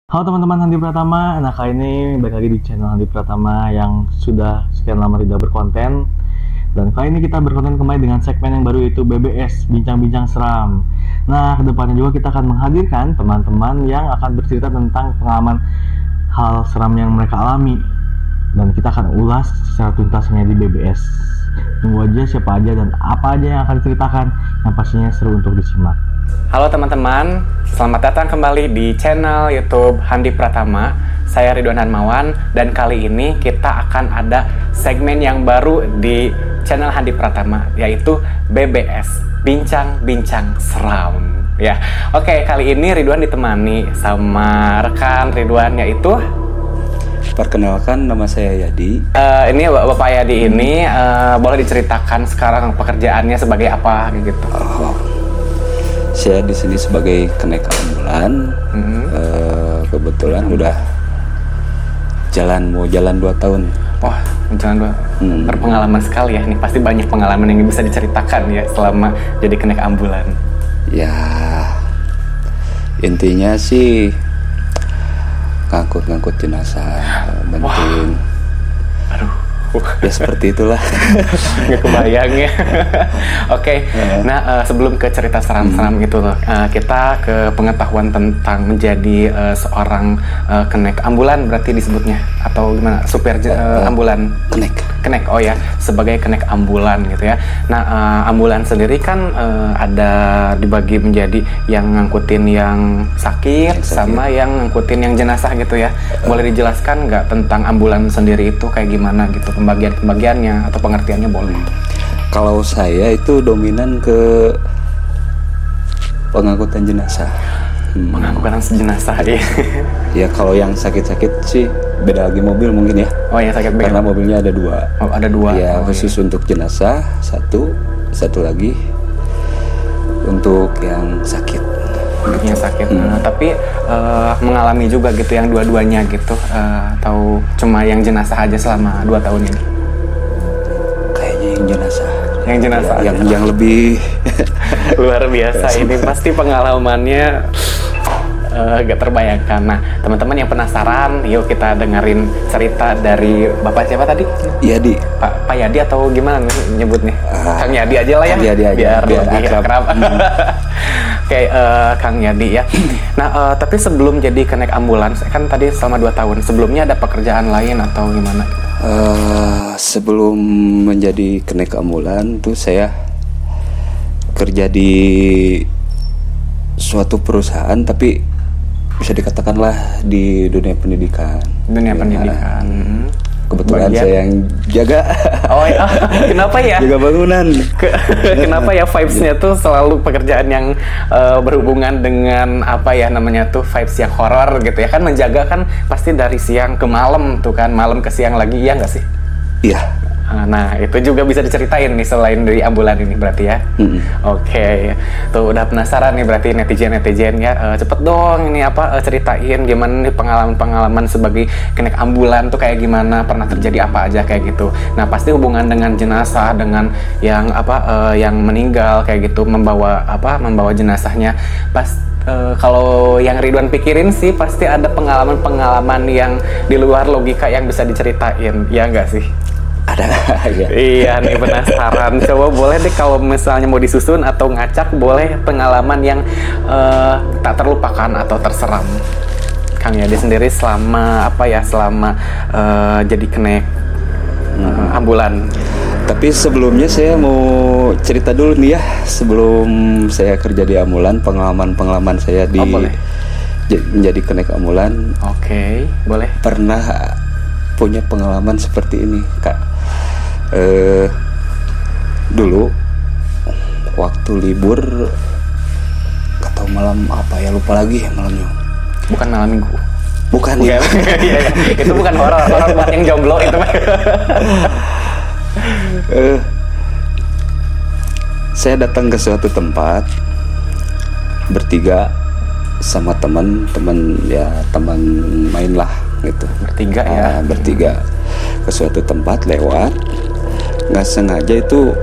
Halo teman-teman Handi Pratama, nah kali ini balik lagi di channel Handi Pratama yang sudah sekian lama tidak berkonten. Dan kali ini kita berkonten kembali dengan segmen yang baru, yaitu BBS, Bincang-Bincang Seram. Nah, kedepannya juga kita akan menghadirkan teman-teman yang akan bercerita tentang pengalaman hal seram yang mereka alami. Dan kita akan ulas secara tuntasnya di BBS. Tunggu aja siapa aja dan apa aja yang akan diceritakan, yang pastinya seru untuk disimak. Halo teman-teman, selamat datang kembali di channel YouTube Handi Pratama. Saya Ridwan Hanmawan dan kali ini kita akan ada segmen yang baru di channel Handi Pratama, yaitu BBS, Bincang-Bincang Seram. Ya, oke, kali ini Ridwan ditemani sama rekan Ridwan, yaitu perkenalkan, nama saya Yadi. Ini Bapak Yadi ini boleh diceritakan sekarang pekerjaannya sebagai apa gitu? Saya di sini sebagai kenek ambulan. Kebetulan udah mau jalan 2 tahun. Wah, jalan 2. Berpengalaman sekali ya. Ini pasti banyak pengalaman yang bisa diceritakan ya selama jadi kenek ambulan. Ya, intinya sih ngangkut jenazah, bantuin. Aduh. Ya seperti itulah. Nggak kebayang ya. Oke. Nah, sebelum ke cerita seram-seram itu loh, kita ke pengetahuan tentang menjadi seorang kenek ambulan berarti disebutnya, atau gimana? Supir ambulan. Kenek. Oh ya, sebagai kenek ambulan gitu ya. Nah, ambulan sendiri kan ada dibagi menjadi yang ngangkutin yang sakit sama yang ngangkutin yang jenazah gitu ya. Boleh dijelaskan nggak tentang ambulan sendiri itu kayak gimana gitu? Pembagiannya atau pengertiannya boleh. Kalau saya itu dominan ke pengangkutan jenazah. Pengangkutan jenazah ya. Ya kalau yang sakit-sakit sih beda lagi mobil mungkin ya. Oh ya, sakit beda. Karena mobilnya ada 2. Oh, ada 2. Ya khusus untuk jenazah satu lagi untuk yang sakit. Untuk yang sakit. Tapi mengalami juga gitu yang dua-duanya gitu, atau cuma yang jenazah aja selama 2 tahun ini? Kayaknya yang jenazah. Yang jenazah. Ya, yang lebih luar biasa ini pasti pengalamannya gak terbayangkan. Nah, teman-teman yang penasaran, yuk kita dengerin cerita dari Bapak siapa tadi? Yadi. Pak Yadi atau gimana nyebutnya? Kang Yadi aja lah ya. Kang Yadi aja. Biar lebih akrab. Oke, Kang Yadi ya. Nah, tapi sebelum jadi kenek ambulans, kan tadi selama 2 tahun, sebelumnya ada pekerjaan lain atau gimana? Sebelum menjadi kenek ambulan tuh saya kerja di suatu perusahaan, tapi bisa dikatakanlah di dunia pendidikan. Pendidikan. Kebetulan saya yang jaga. Oh ya, kenapa ya? Jaga bangunan. Kenapa ya vibes-nya tuh selalu pekerjaan yang berhubungan dengan apa ya namanya tuh vibes yang horor gitu ya kan? Menjaga kan pasti dari siang ke malam tuh kan, malam ke siang lagi, iya nggak sih? Iya. Nah, itu juga bisa diceritain nih selain dari ambulan ini berarti ya. Oke. Tuh udah penasaran nih berarti netizen ya. Cepet dong ini ceritain gimana nih pengalaman sebagai kenek ambulan tuh kayak gimana, pernah terjadi apa aja kayak gitu. Nah, pasti hubungan dengan jenazah, dengan yang yang meninggal kayak gitu, membawa jenazahnya. Kalau yang Ridwan pikirin sih pasti ada pengalaman-pengalaman yang di luar logika yang bisa diceritain, ya nggak sih? Ada. Iya nih, penasaran. Coba boleh deh kalau misalnya mau disusun atau ngacak, boleh pengalaman yang tak terlupakan atau terseram Kang Yadi sendiri selama jadi kenek ambulan. Tapi sebelumnya saya mau cerita dulu nih ya, sebelum saya kerja di ambulan, pengalaman saya di menjadi kenek ambulan. Oke, boleh. Pernah punya pengalaman seperti ini, Kak. Dulu waktu libur, gak tahu malam apa ya, lupa lagi ya malamnya. Bukan malam minggu. Bukan ya. Itu bukan horor buat yang jomblo itu. Saya datang ke suatu tempat bertiga sama teman main lah gitu. Bertiga ya. Bertiga ke suatu tempat, lewat nggak sengaja itu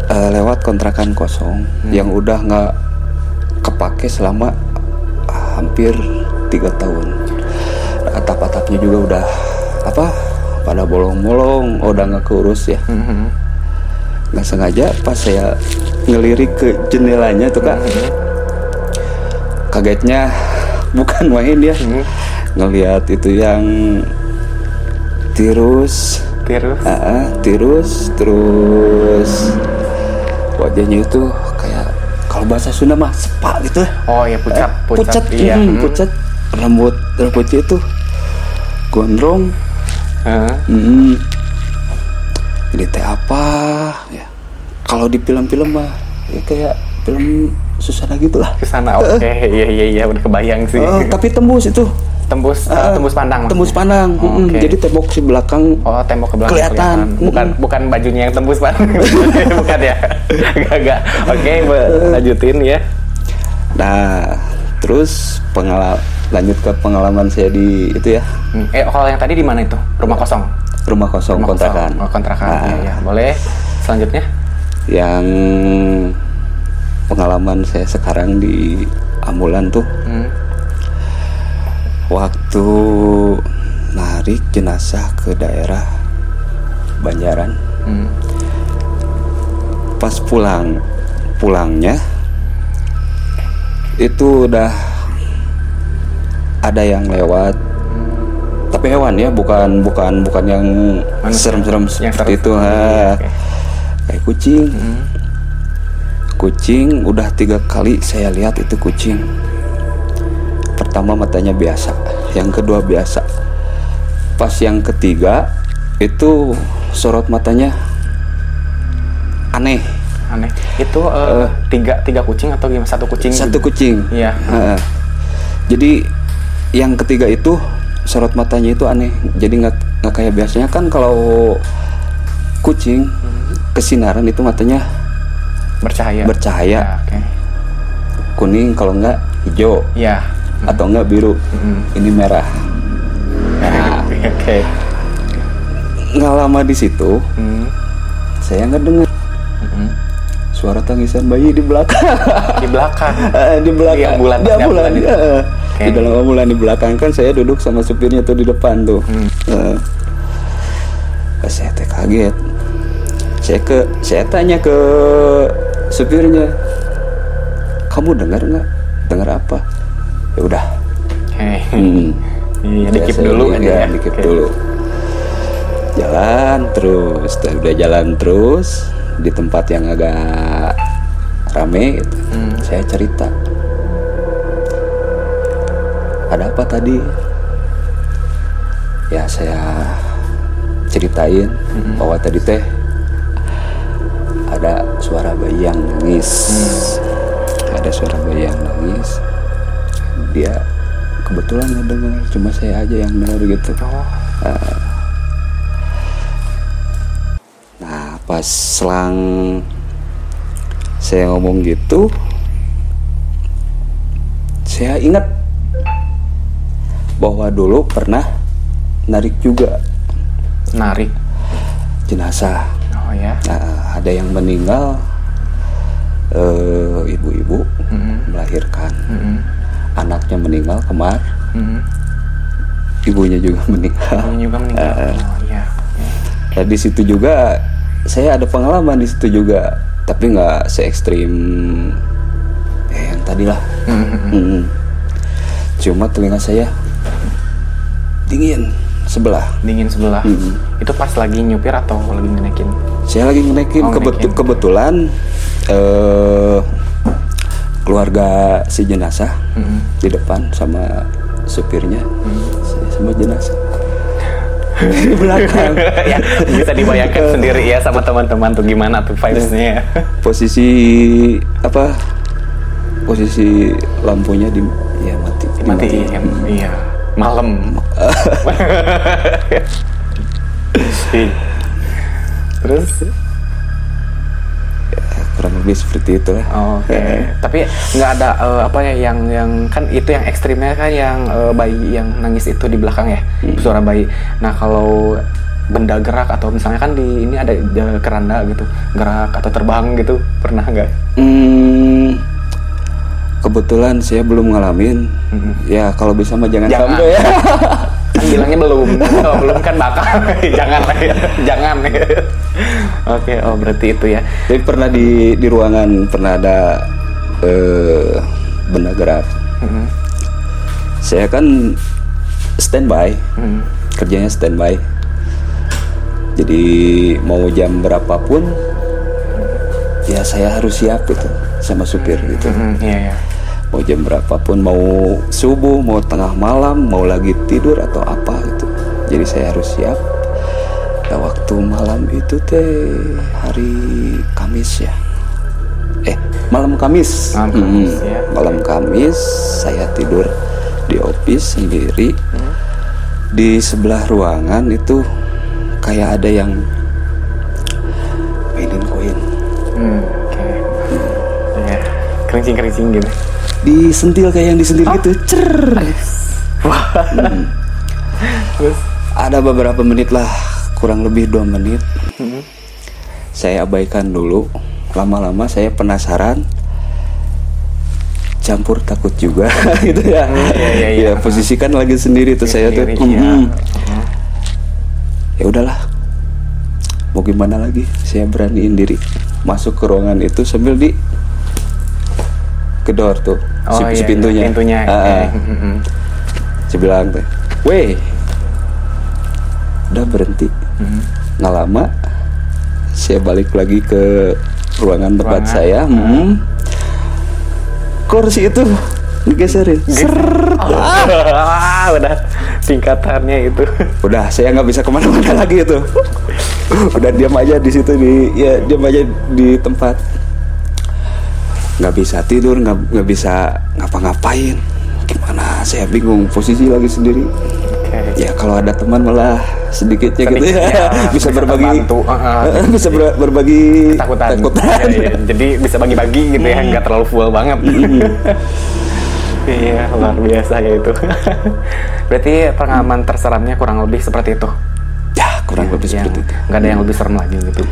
lewat kontrakan kosong yang udah nggak kepake selama hampir 3 tahun. Atap-atapnya juga udah pada bolong-bolong, udah nggak keurus ya. Nggak sengaja pas saya ngelirik ke jendelanya tuh Kak, kagetnya bukan main ya, ngelihat itu yang tirus, terus wajahnya itu kayak kalau bahasa Sunda mah sepak gitu. Oh ya, pucat. Iya. Pucat, rambutnya itu gondrong. Ini teh apa ya? Kalau di film-film mah ya kayak film Susana gitulah. Kesana, oke. Iya, udah kebayang sih. Tapi tembus itu. Tembus pandang. Tembus pandang. Okay. Jadi tembok si belakang. Oh, tembok ke belakang kelihatan. Bukan bajunya yang tembus pandang. Bukan ya. Enggak. Oke, lanjutin ya. Nah, terus lanjut ke pengalaman saya di itu ya. Kalau yang tadi di mana itu? Rumah kosong. Rumah kosong kontrakan. Oh, kontrakan. Ya. Boleh. Selanjutnya? Yang pengalaman saya sekarang di ambulan tuh. Waktu narik jenazah ke daerah Banjaran. Pas pulangnya itu udah ada yang lewat, tapi hewan ya, bukan yang serem-serem seperti itu. Kayak kucing udah 3 kali saya lihat itu kucing. Pertama matanya biasa, yang kedua biasa, pas yang ketiga itu sorot matanya aneh. Itu tiga kucing atau gimana? Satu kucing? Satu kucing. Iya. Jadi yang ketiga itu sorot matanya itu aneh. Jadi nggak kayak biasanya kan kalau kucing kesinaran itu matanya bercahaya. Ya, okay. Kuning, kalau nggak hijau. Ya. Atau enggak biru. Ini merah. Nah, okay. Nggak lama di situ, saya nggak dengar suara tangisan bayi di belakang. Di belakang. Di belakang. Di ambulan. Di dalam ambulan di belakang kan saya duduk sama supirnya tuh di depan tuh. Saya kaget. Saya tanya ke supirnya, kamu dengar nggak? Dengar apa? Ya udah. Dikip dulu aja. Dikip dulu. Jalan terus di tempat yang agak rame gitu. Saya cerita, ada apa tadi? Ya saya ceritain bahwa tadi teh ada suara bayi yang nangis. Dia kebetulan nggak dengar, cuma saya aja yang dengar gitu. Nah, pas selang saya ngomong gitu, saya ingat bahwa dulu pernah narik jenazah. Oh ya. Nah, ada yang meninggal, ibu-ibu melahirkan. Anaknya meninggal kemar, ibunya juga meninggal. Oh iya. Nah, di situ juga saya ada pengalaman di situ juga, tapi nggak se ekstrim yang tadi lah. Cuma telinga saya dingin sebelah. Itu pas lagi nyupir atau lagi ngenekin? Saya lagi ngenekin. Kebetulan keluarga si jenazah di depan sama supirnya, saya sama jenazah di belakang. Ya, bisa dibayangkan sendiri ya sama teman-teman tuh gimana tuh vibes-nya. Posisi lampunya dimatiin. Iya, malam. Terus kurang lebih seperti itu lah. Oke. Tapi nggak ada yang kan itu yang ekstrimnya kan yang bayi yang nangis itu di belakang ya, suara bayi. Nah kalau benda gerak atau misalnya kan di ini ada keranda gitu, gerak atau terbang gitu, pernah nggak? kebetulan saya belum ngalamin. Ya kalau bisa mah jangan sampai ya. Kan bilangnya belum. Kalau belum kan bakal. Jangan lah ya. Jangan ya. Oke, oh berarti itu ya. Tapi pernah di ruangan pernah ada benda gerak. Saya kan standby, kerjanya standby. Jadi mau jam berapapun, ya saya harus siap gitu sama supir gitu. Iya. Mau jam berapapun, mau subuh, mau tengah malam, mau lagi tidur atau apa gitu. Jadi saya harus siap. Nah, waktu malam itu teh hari Kamis ya. Malam Kamis. Ya. Malam Kamis saya tidur di office sendiri. Di sebelah ruangan itu kayak ada yang mainin koin. Oke. Ya, kerincing gitu. Disentil kayak yang disentil gitu. Wah. Terus Ada beberapa menit lah, kurang lebih 2 menit. Saya abaikan dulu. Lama-lama saya penasaran, campur takut juga gitu ya. Ya posisikan lagi sendiri tuh saya tuh. Ya udahlah, mau gimana lagi, saya beraniin diri masuk ke ruangan itu sambil kedor tuh si pintunya. Saya bilang teh, weh, udah berhenti. Nggak lama saya balik lagi ke ruangan tempat saya. Kursi itu digeserin. Udah singkatannya itu. Udah saya nggak bisa kemana-mana lagi itu. Udah diam aja di situ, diam aja di tempat. Nggak bisa tidur, nggak bisa ngapa-ngapain. Gimana? Saya bingung, posisi lagi sendiri. Ya kalau ada teman malah sedikitnya gitu ya, bisa berbagi, bisa berbagi ketakutan. Ya. Jadi bisa bagi-bagi gitu ya, nggak terlalu full banget. Iya, luar biasa ya itu. Berarti pengalaman terseramnya kurang lebih seperti itu. Ya, kurang lebih seperti itu. Nggak ada yang lebih serem lagi gitu.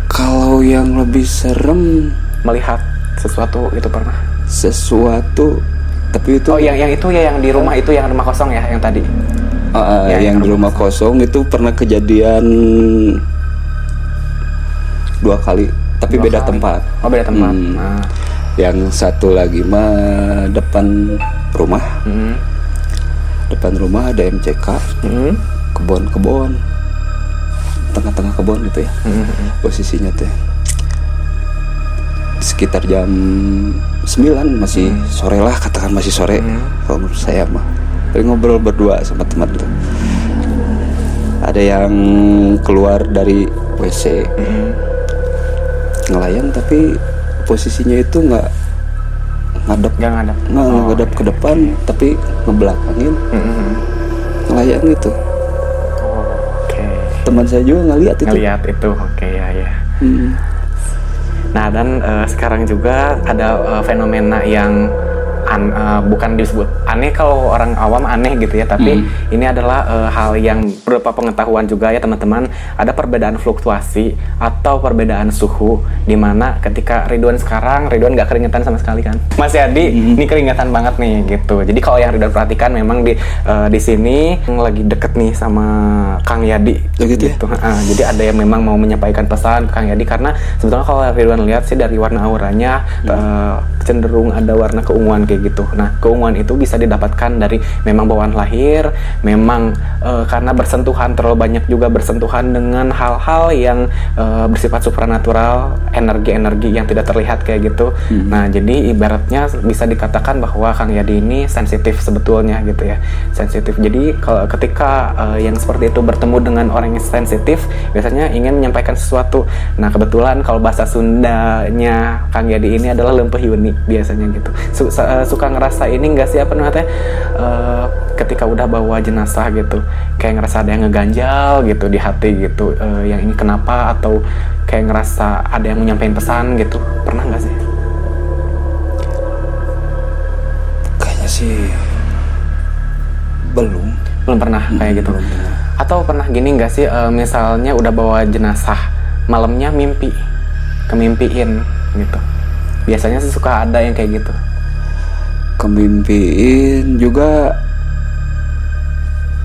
Kalau yang lebih serem, melihat sesuatu itu pernah. Sesuatu, tapi itu. Oh, yang itu ya, yang di rumah itu, yang rumah kosong ya, yang tadi. Yang di rumah kosong itu pernah kejadian 2 kali, tapi beda tempat. Oh, beda tempat. Yang satu lagi mah depan rumah. Depan rumah ada MCK. Kebon, tengah-tengah kebon gitu ya. Posisinya teh sekitar jam 9, masih sore lah, katakan masih sore. Kalau menurut saya mah, tapi ngobrol berdua sama teman tuh. Ada yang keluar dari WC, ngelayang, tapi posisinya itu nggak ngadep ke depan, tapi ngebelakangin, ngelayang gitu. Teman saya juga ngeliat itu. Oke, ya. Nah, dan sekarang juga ada fenomena yang bukan disebut aneh kalau orang awam aneh gitu ya, tapi ini adalah hal yang berupa pengetahuan juga ya teman-teman. Ada perbedaan fluktuasi atau perbedaan suhu, dimana ketika Ridwan sekarang, Ridwan nggak keringetan sama sekali kan, Mas Yadi ini keringetan banget nih gitu. Jadi kalau yang Ridwan perhatikan memang di sini lagi deket nih sama Kang Yadi gitu. Jadi ada yang memang mau menyampaikan pesan ke Kang Yadi, karena sebetulnya kalau Ridwan lihat sih dari warna auranya cenderung ada warna keunguan kayak gitu. Nah, keunguan itu bisa didapatkan dari memang bawaan lahir, memang karena bersentuhan terlalu banyak juga bersentuhan dengan hal-hal yang bersifat supranatural, energi-energi yang tidak terlihat kayak gitu. Nah, jadi ibaratnya bisa dikatakan bahwa Kang Yadi ini sensitif sebetulnya gitu ya, sensitif. Jadi kalau ketika yang seperti itu bertemu dengan orang yang sensitif, biasanya ingin menyampaikan sesuatu. Nah, kebetulan kalau bahasa Sundanya Kang Yadi ini adalah lempeh yuni biasanya gitu. Suka ngerasa ini nggak sih, apa namanya, ketika udah bawa jenazah gitu, kayak ngerasa ada yang ngeganjal gitu di hati gitu, yang ini kenapa, atau kayak ngerasa ada yang menyampaikan pesan gitu, pernah nggak sih? Kayaknya sih belum pernah kayak gitu. Atau pernah gini nggak sih, misalnya udah bawa jenazah, malamnya kemimpiin gitu. Biasanya sih suka ada yang kayak gitu. Kemimpiin juga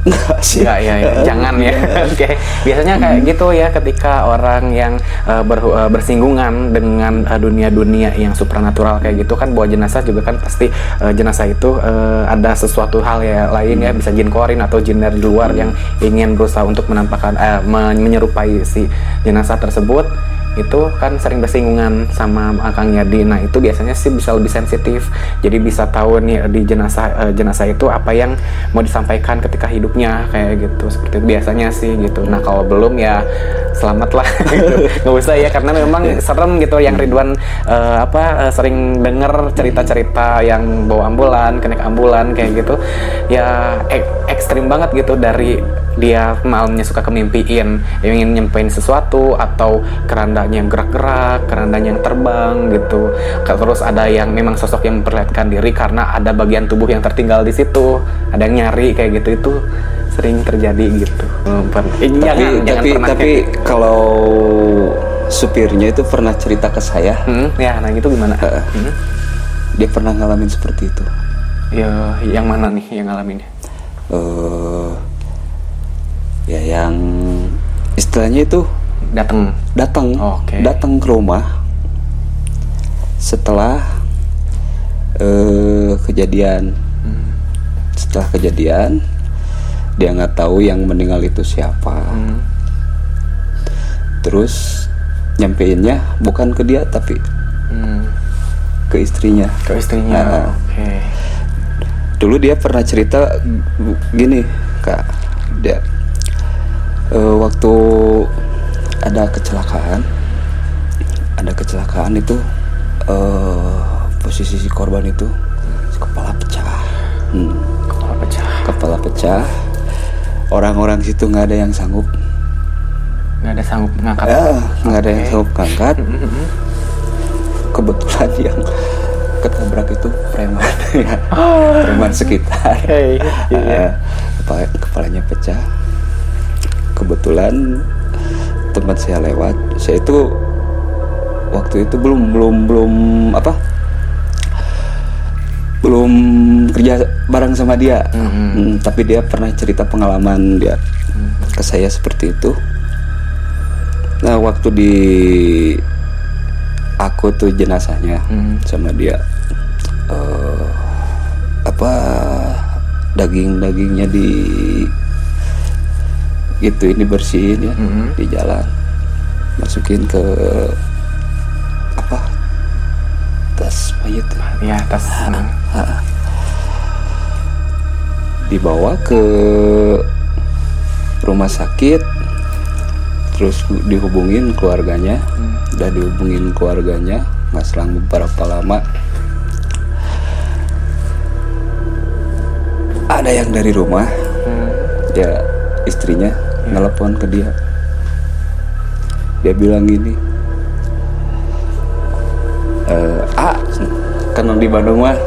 enggak sih. Enggak ya, jangan ya. Oke. Biasanya kayak gitu ya ketika orang yang bersinggungan dengan dunia-dunia yang supranatural kayak gitu kan, bawa jenazah juga kan pasti jenazah itu ada sesuatu hal ya lain ya, bisa jin korin atau jin dari luar yang ingin berusaha untuk menampakkan menyerupai si jenazah tersebut. Itu kan sering bersinggungan sama Kang Yadi. Nah itu biasanya sih bisa lebih sensitif, jadi bisa tahu nih di jenazah itu apa yang mau disampaikan ketika hidupnya kayak gitu, seperti itu biasanya sih gitu. Nah kalau belum ya selamat lah gitu. Nggak usah ya, karena memang serem gitu. Yang Ridwan sering denger cerita-cerita yang bawa ambulan, kenek ambulan kayak gitu ya, ekstrim banget gitu. Dari dia malamnya suka kemimpiin ingin nyampein sesuatu, atau kerandanya yang gerak-gerak, kerandanya yang terbang gitu. Terus ada yang memang sosok yang memperlihatkan diri karena ada bagian tubuh yang tertinggal di situ, ada yang nyari kayak gitu. Itu sering terjadi gitu. Tapi kalau supirnya itu pernah cerita ke saya. Ya, nah itu gimana? Dia pernah ngalamin seperti itu. Ya, yang mana nih yang ngalaminnya? Ya yang istilahnya itu datang ke rumah setelah kejadian. Setelah kejadian dia nggak tahu yang meninggal itu siapa. Terus nyampeinnya bukan ke dia tapi ke istrinya. Nah, dulu dia pernah cerita gini, Kak. Dia waktu ada kecelakaan itu posisi si korban itu kepala pecah. Orang-orang situ nggak ada yang sanggup ngangkat. Nggak ada yang sanggup ngangkat. Kebetulan yang ketabrak itu preman. Preman sekitar. Kepalanya pecah. Kebetulan tempat saya lewat, saya itu waktu itu belum kerja bareng sama dia. Tapi dia pernah cerita pengalaman dia ke saya seperti itu. Nah waktu aku tuh jenazahnya sama dia, dagingnya ini bersihin ya, di jalan, masukin ke tas mayat ya, tas dibawa ke rumah sakit, terus dihubungin keluarganya. Udah dihubungin keluarganya, nggak selang beberapa lama ada yang dari rumah, ya istrinya nelpon ke dia. Dia bilang gini, kan di Bandung mah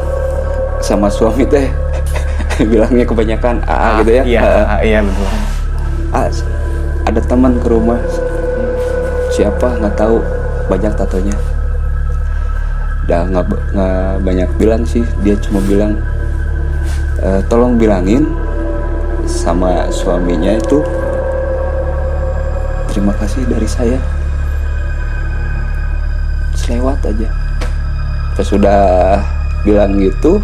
sama suami teh bilangnya kebanyakan gitu ya. Iya betul. Ada teman ke rumah, siapa nggak tahu, banyak tatonya. Udah nggak banyak bilang sih, dia cuma bilang tolong bilangin sama suaminya itu terima kasih dari saya. Selewat aja. Pas sudah bilang gitu,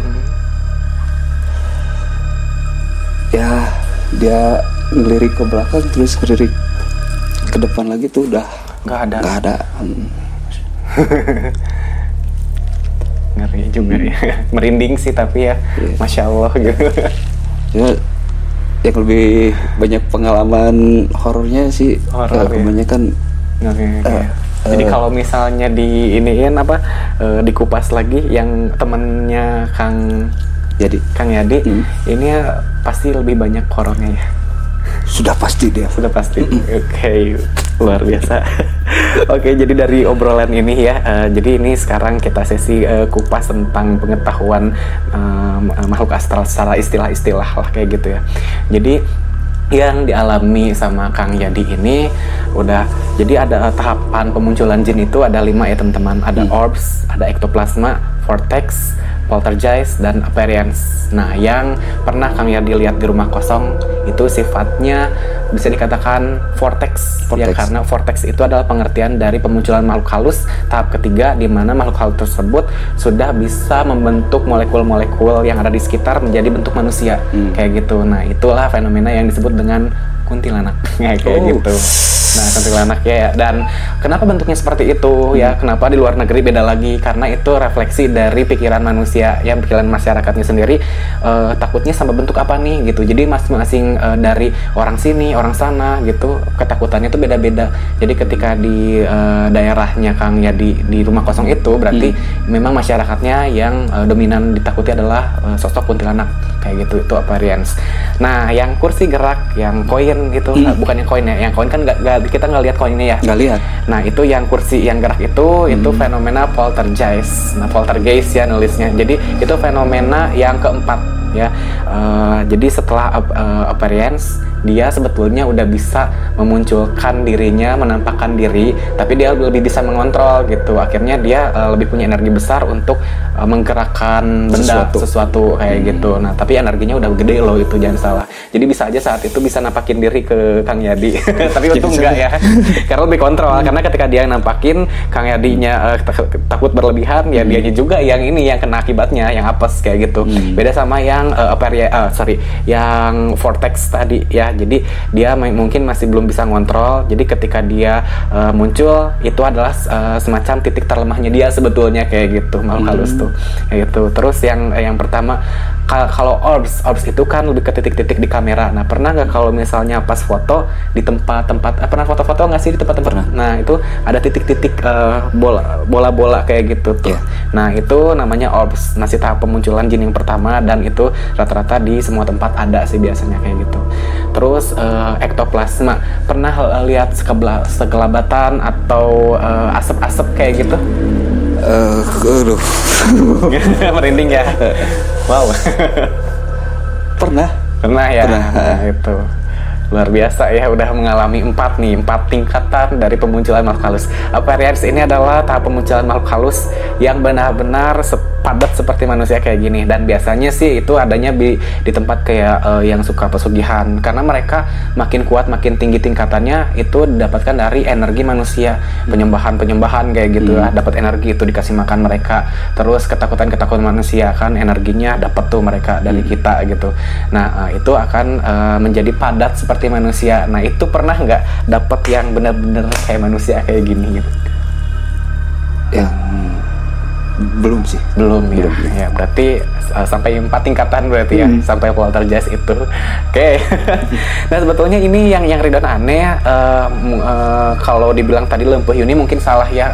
ya dia ngelirik ke belakang, terus ngelirik ke depan lagi tuh udah nggak ada. Ngeri juga ya. Merinding sih tapi ya, Masya Allah gitu. Ya, yang lebih banyak pengalaman horornya sih kebanyakan. Jadi kalau misalnya dikupas lagi yang temennya Kang Yadi, ini ya pasti lebih banyak horornya ya. Sudah pasti dia. Oke, luar biasa. Oke, jadi dari obrolan ini ya, jadi ini sekarang kita sesi kupas tentang pengetahuan makhluk astral secara istilah-istilah lah kayak gitu ya. Jadi yang dialami sama Kang Yadi ini udah, jadi ada tahapan pemunculan jin itu ada 5 ya teman-teman. Ada orbs, ada ektoplasma, vortex, poltergeist, dan appearance. Nah, yang pernah Kang Yadi lihat di rumah kosong itu sifatnya bisa dikatakan vortex. Ya, karena vortex itu adalah pengertian dari pemunculan makhluk halus tahap ketiga, di mana makhluk halus tersebut sudah bisa membentuk molekul-molekul yang ada di sekitar menjadi bentuk manusia, kayak gitu. Nah, itulah fenomena yang disebut dengan kuntilanak, kayak gitu. Nah, kuntilanak ya. Dan kenapa bentuknya seperti itu ya? Kenapa di luar negeri beda lagi? Karena itu refleksi dari pikiran manusia, ya, pikiran masyarakatnya sendiri. Takutnya sama bentuk apa nih gitu. Jadi masing-masing dari orang sini, orang sana gitu, ketakutannya tuh beda-beda. Jadi ketika di daerahnya Kang Yadi di rumah kosong itu berarti memang masyarakatnya yang dominan ditakuti adalah sosok kuntilanak, kayak gitu. Itu appearance. Nah, yang kursi gerak, yang koin gitu, bukan yang koin ya. Yang koin kan kita nggak lihat koinnya ya. Nggak lihat. Nah, itu yang kursi yang gerak itu fenomena poltergeist. Nah, poltergeist ya nulisnya. Jadi itu fenomena yang keempat ya. Jadi setelah appearance, dia sebetulnya udah bisa memunculkan dirinya, menampakkan diri, tapi dia lebih bisa mengontrol gitu. Akhirnya dia lebih punya energi besar untuk menggerakkan benda sesuatu kayak gitu. Nah, tapi energinya udah gede loh, itu jangan salah. Jadi bisa aja saat itu bisa nampakin diri ke Kang Yadi. Tapi untung enggak ya, karena lebih kontrol. Karena ketika dia nampakin, Kang Yadinya takut berlebihan, ya dianya juga yang ini yang kena akibatnya, yang apes kayak gitu. Beda sama yang yang vortex tadi ya. Jadi dia mungkin masih belum bisa ngontrol. Jadi ketika dia muncul, itu adalah semacam titik terlemahnya dia sebetulnya, kayak gitu, makhluk halus tuh, kayak gitu. Terus yang pertama, kalau orbs itu kan lebih ke titik-titik di kamera. Nah, pernah nggak kalau misalnya pas foto di tempat-tempat, pernah foto-foto nggak sih di tempat-tempat? Nah, itu ada titik-titik bola-bola kayak gitu tuh. Nah, itu namanya orbs. Nah, si tahap pemunculan jin yang pertama, dan itu rata-rata di semua tempat ada sih biasanya kayak gitu. Terus ektoplasma, pernah lihat segelabatan atau asap-asap kayak gitu? Aduh. Merinding ya. Wow. Pernah ya. Nah, itu luar biasa ya, udah mengalami 4 tingkatan dari pemunculan makhluk halus. Appearance ini adalah tahap pemunculan makhluk halus yang benar-benar padat seperti manusia kayak gini, dan biasanya sih itu adanya di tempat kayak yang suka pesugihan, karena mereka makin kuat, makin tinggi tingkatannya, itu didapatkan dari energi manusia, penyembahan kayak gitu ya, dapat energi itu dikasih makan mereka. Terus ketakutan manusia kan energinya dapat tuh mereka dari kita gitu. Nah, itu akan menjadi padat seperti manusia. Nah, itu pernah nggak dapat yang benar-benar kayak manusia kayak gini gitu? Yang belum sih. Belum ya. Berarti sampai 4 tingkatan berarti ya, sampai poltergeist itu. Oke. Nah, sebetulnya ini yang Ridwan aneh, kalau dibilang tadi lempuh Yuni mungkin salah ya,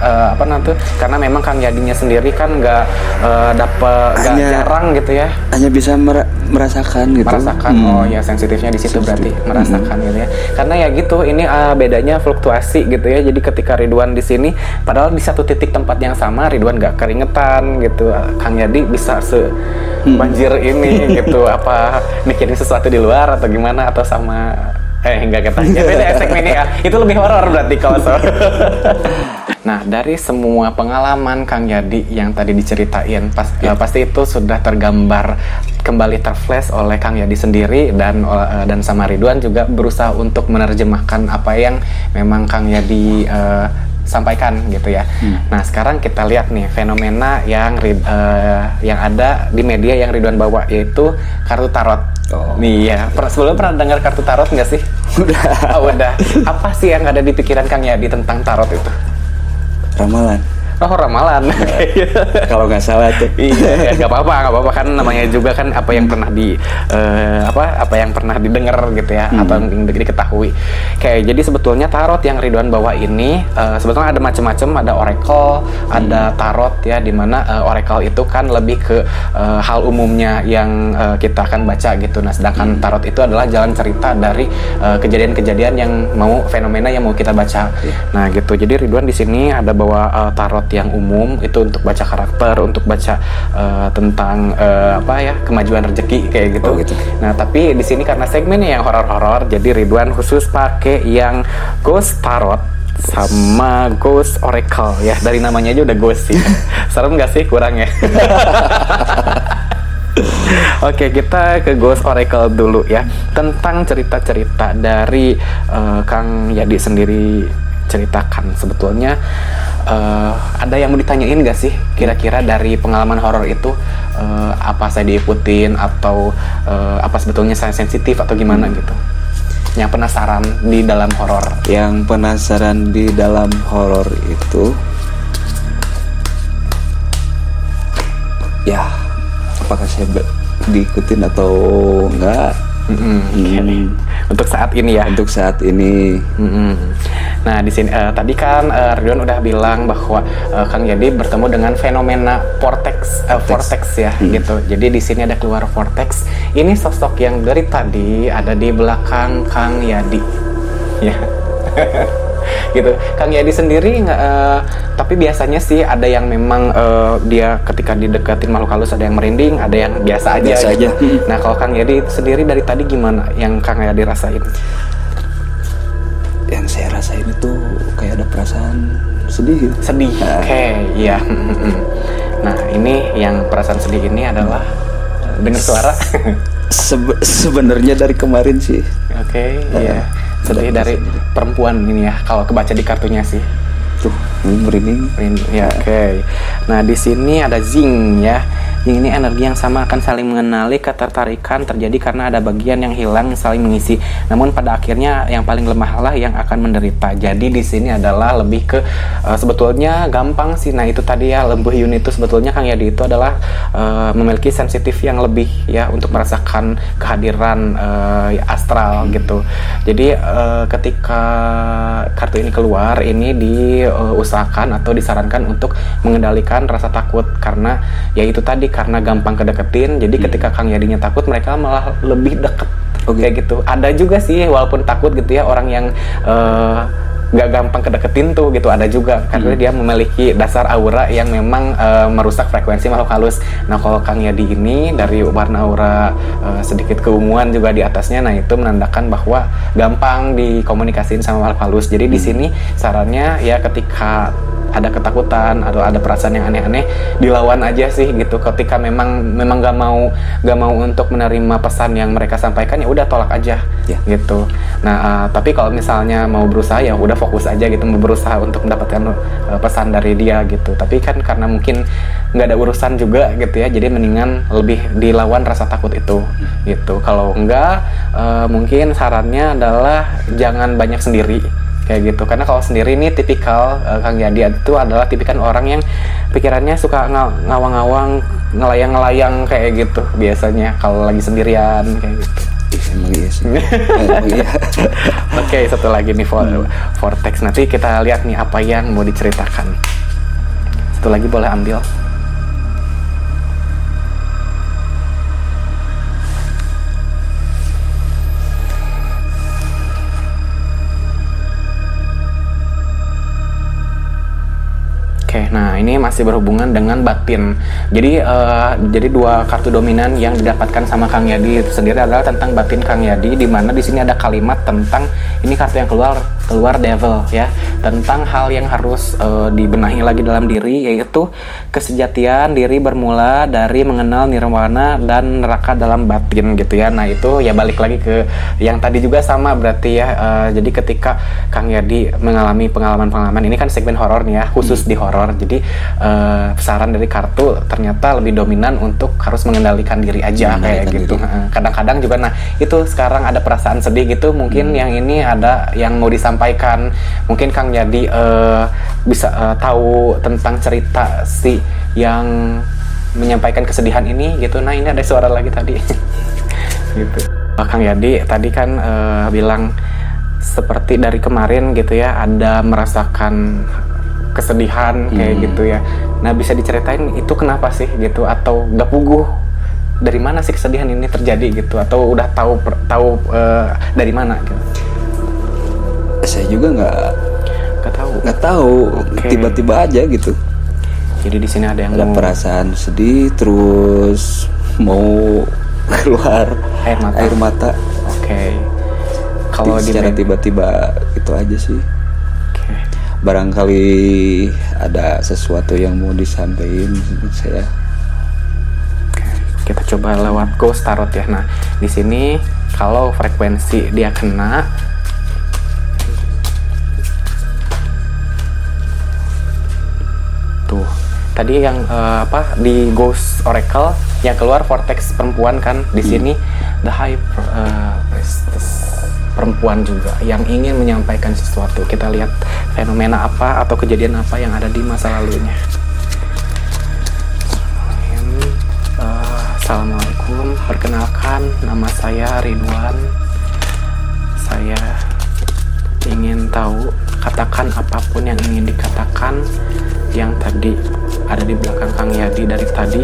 karena memang Kang Yadinya sendiri kan nggak jarang gitu ya. Hanya bisa merasakan gitu. Oh ya, sensitifnya di situ berarti merasakan gitu ya. Karena ya gitu, ini bedanya fluktuasi gitu ya. Jadi ketika Ridwan di sini, padahal di satu titik tempat yang sama, Ridwan nggak keringetan gitu, Kang Yadi bisa banjir ini gitu. Apa mikirin sesuatu di luar atau gimana, atau sama enggak ketanya. Beda segmen ini ya. Itu lebih horor berarti kalau Nah, dari semua pengalaman Kang Yadi yang tadi diceritain, pasti itu sudah tergambar kembali, terflash oleh Kang Yadi sendiri, dan sama Ridwan juga berusaha untuk menerjemahkan apa yang memang Kang Yadi sampaikan gitu ya. Nah, sekarang kita lihat nih fenomena yang ada di media yang Ridwan bawa, yaitu kartu tarot. Nih ya, sebelumnya pernah dengar kartu tarot nggak sih? Udah. Apa sih yang ada di pikiran Kang Yadi tentang tarot itu? Ramalan. Oh, ramalan. Kalau nggak salah tuh. Iya, nggak apa-apa kan, namanya juga kan apa yang pernah apa yang pernah didengar gitu ya, atau yang diketahui. Kayak jadi sebetulnya tarot yang Ridwan bawa ini sebetulnya ada macam-macam, ada oracle, ada tarot ya, dimana oracle itu kan lebih ke hal umumnya yang kita akan baca gitu. Nah, sedangkan tarot itu adalah jalan cerita dari kejadian-kejadian yang fenomena yang mau kita baca. Nah, gitu. Jadi Ridwan di sini ada bawa tarot tarot yang umum itu untuk baca karakter, untuk baca tentang kemajuan rezeki kayak gitu. Oh, gitu. Nah tapi di sini karena segmennya yang horor-horor, jadi Ridwan khusus pakai yang Ghost Tarot sama Ghost Oracle ya, dari namanya aja udah ghost sih. Serem nggak sih? Kurang ya. Oke, kita ke Ghost Oracle dulu ya, tentang cerita-cerita dari Kang Yadi sendiri. Ceritakan sebetulnya ada yang mau ditanyain nggak sih kira-kira dari pengalaman horor itu, apa saya diikutin atau apa sebetulnya saya sensitif atau gimana gitu, yang penasaran di dalam horor. Yang penasaran di dalam horor itu ya, apakah saya diikutin atau enggak? Untuk saat ini ya. Untuk saat ini. Nah di sini tadi kan Ridwan udah bilang bahwa Kang Yadi bertemu dengan fenomena vortex ya gitu. Jadi di sini ada keluar vortex. Ini sosok yang dari tadi ada di belakang Kang Yadi, ya. Gitu. Kang Yadi sendiri tapi biasanya sih ada yang memang dia ketika dideketin makhluk halus ada yang merinding, ada yang biasa aja. Biasa aja. Nah kalau Kang Yadi sendiri dari tadi gimana yang Kang Yadi rasain? Yang saya rasain itu kayak ada perasaan sedih. Sedih, oke, iya. Nah ini yang perasaan sedih ini adalah dengar suara. Sebenarnya dari kemarin sih. Oke, iya. Sedih dari perempuan ini ya, kalau kebaca di kartunya sih. Tuh, merinding. Ya, oke. Nah, di sini ada Zing ya. Zing ini energi yang sama akan saling mengenali, ketertarikan terjadi karena ada bagian yang hilang saling mengisi. Namun pada akhirnya yang paling lemah lah yang akan menderita. Jadi di sini adalah lebih ke sebetulnya gampang sih. Nah, itu tadi ya, Lembuh Yun itu sebetulnya Kang Yadi itu adalah memiliki sensitif yang lebih ya untuk merasakan kehadiran astral gitu. Jadi ketika kartu ini keluar, ini diusahakan atau disarankan untuk mengendalikan rasa takut, karena ya itu tadi, karena gampang kedeketin. Jadi ketika Kang Yadinya takut, mereka malah lebih deket. Kayak gitu. Ada juga sih walaupun takut gitu ya, orang yang nggak gampang kedeketin tuh gitu, ada juga karena dia memiliki dasar aura yang memang merusak frekuensi makhluk halus. Nah kalau Kang Yadi ini dari warna aura sedikit keunguan juga di atasnya, nah itu menandakan bahwa gampang dikomunikasiin sama makhluk halus. Jadi di sini sarannya ya, ketika ada ketakutan atau ada perasaan yang aneh-aneh, dilawan aja sih gitu. Ketika memang nggak mau untuk menerima pesan yang mereka sampaikan, ya udah tolak aja gitu. Nah tapi kalau misalnya mau berusaha, ya udah fokus aja gitu, mau berusaha untuk mendapatkan pesan dari dia gitu. Tapi kan karena mungkin nggak ada urusan juga gitu ya, jadi mendingan lebih dilawan rasa takut itu gitu. Kalau enggak, mungkin sarannya adalah jangan banyak sendiri kayak gitu, karena kalau sendiri ini tipikal Kang Yadi itu adalah tipikal orang yang pikirannya suka ngawang-ngawang, ngelayang-ngelayang kayak gitu biasanya kalau lagi sendirian kayak gitu. Emang iya sih. Emang iya. Oke, satu lagi nih vortex. Nanti kita lihat nih apa yang mau diceritakan. Satu lagi boleh ambil. Oke, nah ini masih berhubungan dengan batin. Jadi dua kartu dominan yang didapatkan sama Kang Yadi itu sendiri adalah tentang batin Kang Yadi, di mana di sini ada kalimat tentang, ini kartu yang keluar devil ya, tentang hal yang harus dibenahi lagi dalam diri, yaitu kesejatian diri bermula dari mengenal nirwana dan neraka dalam batin gitu ya. Nah itu ya balik lagi ke yang tadi juga sama berarti ya. Jadi ketika Kang Yadi mengalami pengalaman-pengalaman, ini kan segmen horor nih ya, khusus di horor. Jadi saran dari kartu ternyata lebih dominan untuk harus mengendalikan diri aja kayak gitu. Kadang-kadang juga, nah itu sekarang ada perasaan sedih gitu, mungkin yang ini ada yang mau disampaikan. Mungkin Kang Yadi bisa tahu tentang cerita si yang menyampaikan kesedihan ini gitu. Nah ini ada suara lagi tadi. Gitu. Kang Yadi tadi kan bilang seperti dari kemarin gitu ya, ada merasakan kesedihan kayak gitu ya. Nah bisa diceritain itu kenapa sih gitu, atau gak puguh dari mana sih kesedihan ini terjadi gitu, atau udah tahu dari mana gitu? Saya juga nggak tahu. Okay. Tiba-tiba aja gitu. Jadi di sini ada yang ada mau perasaan sedih, terus mau keluar air mata. Oke. Kalau secara tiba-tiba itu aja sih. Oke. Barangkali ada sesuatu yang mau disampaikan saya. Oke. Kita coba lewat Ghost Tarot ya. Nah, di sini kalau frekuensi dia kena, tuh tadi yang di Ghost Oracle yang keluar vortex perempuan kan, di sini the High Priestess perempuan juga yang ingin menyampaikan sesuatu. Kita lihat fenomena apa atau kejadian apa yang ada di masa lalunya. Assalamualaikum, perkenalkan nama saya Ridwan. Saya ingin tahu, katakan apapun yang ingin dikatakan yang tadi ada di belakang Kang Yadi dari tadi.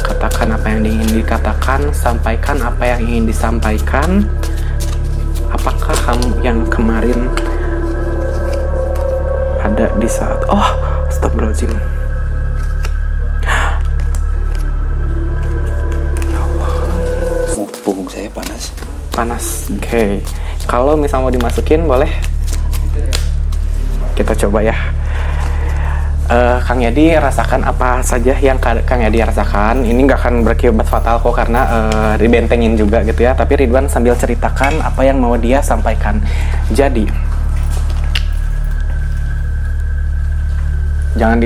Katakan apa yang ingin dikatakan, sampaikan apa yang ingin disampaikan. Apakah kamu yang kemarin ada di saat astagfirullahaladzim. Punggung saya panas. Oke. Kalau misal mau dimasukin boleh. Kita coba ya. Kang Yadi rasakan apa saja yang Kang Yadi rasakan. Ini nggak akan berakibat fatal kok, karena dibentengin juga gitu ya. Tapi Ridwan sambil ceritakan apa yang mau dia sampaikan. Jadi jangan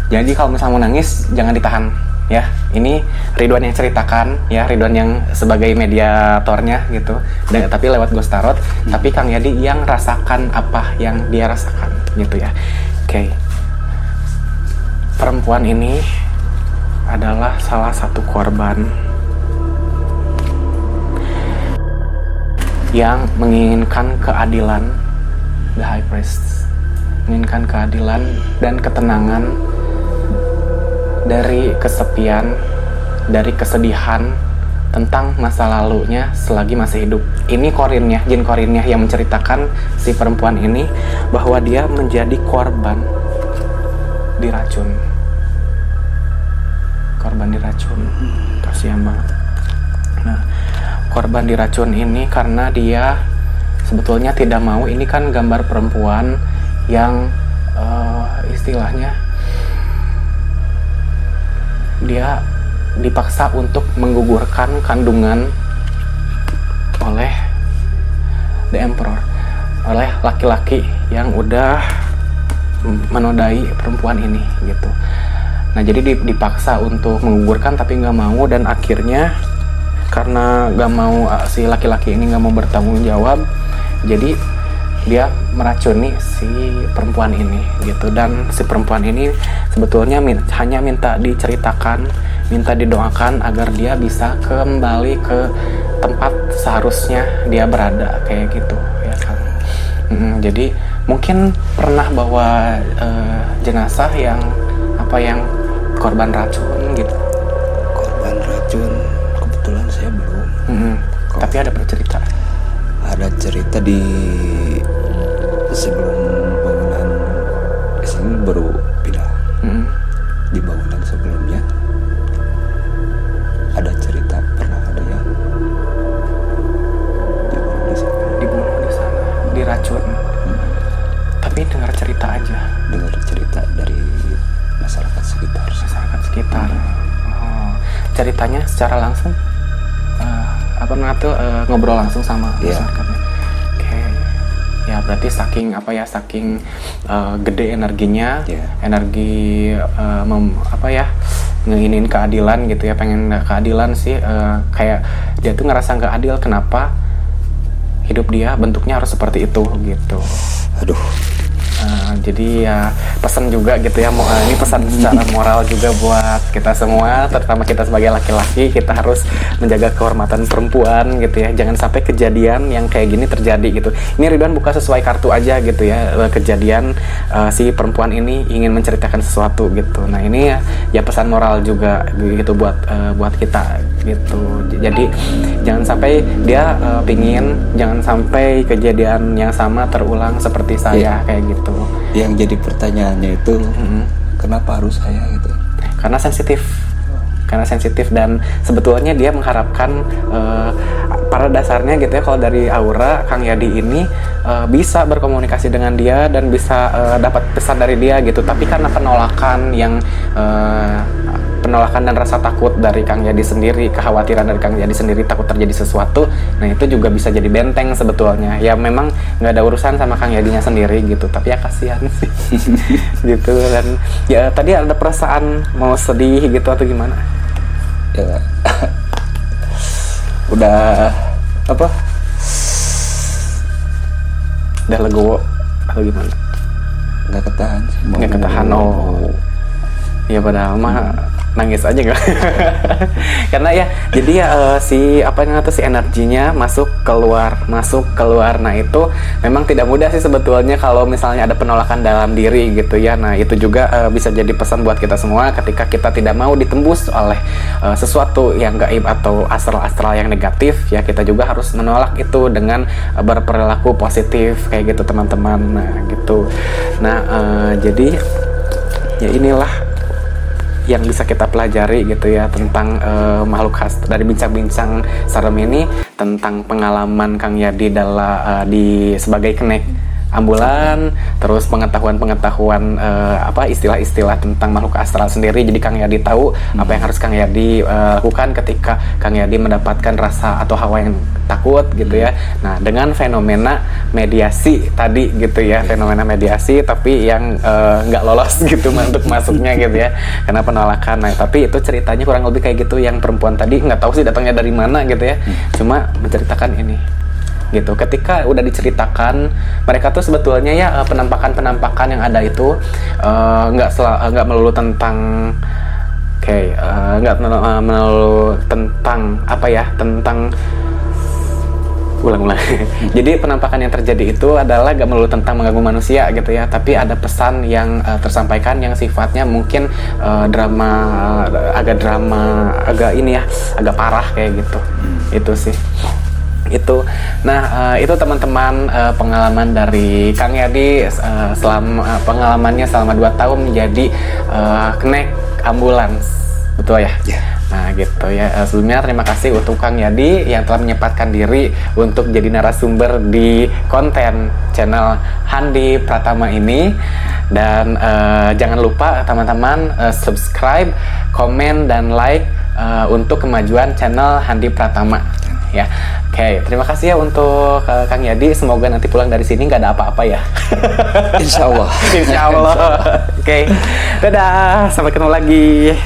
jadi kalau misalnya mau nangis jangan ditahan ya. Ini Ridwan yang ceritakan ya, Ridwan yang sebagai mediatornya gitu. Tapi lewat Ghost Tarot. Tapi Kang Yadi yang rasakan apa yang dia rasakan gitu ya. Oke. Perempuan ini adalah salah satu korban yang menginginkan keadilan, the High Priest, menginginkan keadilan dan ketenangan dari kesepian, dari kesedihan tentang masa lalunya selagi masih hidup. Ini korinnya, jin korinnya yang menceritakan si perempuan ini bahwa dia menjadi korban diracun. Korban diracun. Kasihan banget. Nah, korban diracun ini karena dia sebetulnya tidak mau. Ini kan gambar perempuan yang istilahnya dia dipaksa untuk menggugurkan kandungan oleh The Emperor, oleh laki-laki yang udah menodai perempuan ini gitu. Nah, jadi dipaksa untuk menggugurkan tapi nggak mau, dan akhirnya karena nggak mau, si laki-laki ini nggak mau bertanggung jawab, jadi dia meracuni si perempuan ini gitu. Dan si perempuan ini sebetulnya hanya minta diceritakan, minta didoakan agar dia bisa kembali ke tempat seharusnya dia berada, kayak gitu ya kan. Jadi mungkin pernah bawa jenazah yang korban racun gitu. Korban racun kebetulan saya belum. Tapi ada bercerita. Ada cerita di sebelum bangunan sini baru pindah. Di bangunan sebelumnya ada cerita pernah ada yang dibunuh di sana, diracun. Tapi dengar cerita aja. Dengar cerita dari masyarakat sekitar. Oh, ceritanya secara langsung ngobrol langsung sama masyarakatnya. Oke. Ya berarti saking gede energinya, energi nginginin keadilan gitu ya, pengen keadilan sih, kayak dia tuh ngerasa nggak adil, kenapa hidup dia bentuknya harus seperti itu gitu. Aduh. Jadi ya pesan juga gitu ya, ini pesan secara moral juga buat kita semua, terutama kita sebagai laki-laki, kita harus menjaga kehormatan perempuan gitu ya, jangan sampai kejadian yang kayak gini terjadi gitu. Ini Ridwan buka sesuai kartu aja gitu ya, kejadian si perempuan ini ingin menceritakan sesuatu gitu. Nah ini ya pesan moral juga gitu buat kita gitu. Jadi jangan sampai dia jangan sampai kejadian yang sama terulang seperti saya kayak gitu. Yang jadi pertanyaannya itu kenapa harus saya gitu? Karena sensitif dan sebetulnya dia mengharapkan pada dasarnya gitu ya, kalau dari aura Kang Yadi ini bisa berkomunikasi dengan dia dan bisa dapat pesan dari dia gitu, tapi karena penolakan dan rasa takut dari Kang Yadi sendiri, kekhawatiran dari Kang Yadi sendiri, takut terjadi sesuatu, nah itu juga bisa jadi benteng sebetulnya. Ya memang nggak ada urusan sama Kang Yadinya sendiri gitu, tapi ya kasihan sih gitu. Dan ya tadi ada perasaan mau sedih gitu atau gimana? Ya udah apa? Udah legowo atau gimana? Nggak ketahan sih. Nggak ketahan, oh. Ya padahal mah nangis aja gak? Karena ya jadi ya si energinya masuk keluar. Nah itu memang tidak mudah sih sebetulnya kalau misalnya ada penolakan dalam diri gitu ya. Nah itu juga bisa jadi pesan buat kita semua ketika kita tidak mau ditembus oleh sesuatu yang gaib atau astral yang negatif ya, kita juga harus menolak itu dengan berperilaku positif kayak gitu teman-teman. Nah gitu. Nah jadi ya inilah yang bisa kita pelajari gitu ya tentang makhluk khas dari bincang-bincang serem ini, tentang pengalaman Kang Yadi di sebagai kenek ambulan, terus pengetahuan istilah-istilah tentang makhluk astral sendiri. Jadi Kang Yadi tahu apa yang harus Kang Yadi lakukan ketika Kang Yadi mendapatkan rasa atau hawa yang takut gitu ya. Nah dengan fenomena mediasi tadi gitu ya, fenomena mediasi tapi yang nggak lolos gitu untuk masuknya gitu ya, karena penolakan. Nah tapi itu ceritanya kurang lebih kayak gitu. Yang perempuan tadi nggak tahu sih datangnya dari mana gitu ya, cuma menceritakan ini gitu. Ketika udah diceritakan, mereka tuh sebetulnya ya penampakan yang ada itu nggak melulu tentang nggak melulu tentang tentang ulang-ulang. Jadi penampakan yang terjadi itu adalah gak melulu tentang mengganggu manusia gitu ya, tapi ada pesan yang tersampaikan yang sifatnya mungkin agak agak parah kayak gitu. Itu sih. Itu. Nah, itu teman-teman pengalaman dari Kang Yadi pengalamannya selama 2 tahun menjadi kenek ambulans. Betul ya? Yeah. Nah gitu ya, sebelumnya terima kasih untuk Kang Yadi yang telah menyempatkan diri untuk jadi narasumber di konten channel Handi Pratama ini. Dan jangan lupa teman-teman subscribe, komen, dan like untuk kemajuan channel Handi Pratama ya. Oke, terima kasih ya untuk Kang Yadi. Semoga nanti pulang dari sini nggak ada apa-apa ya. Insya Allah. Insya Allah. Oke, dadah, sampai ketemu lagi.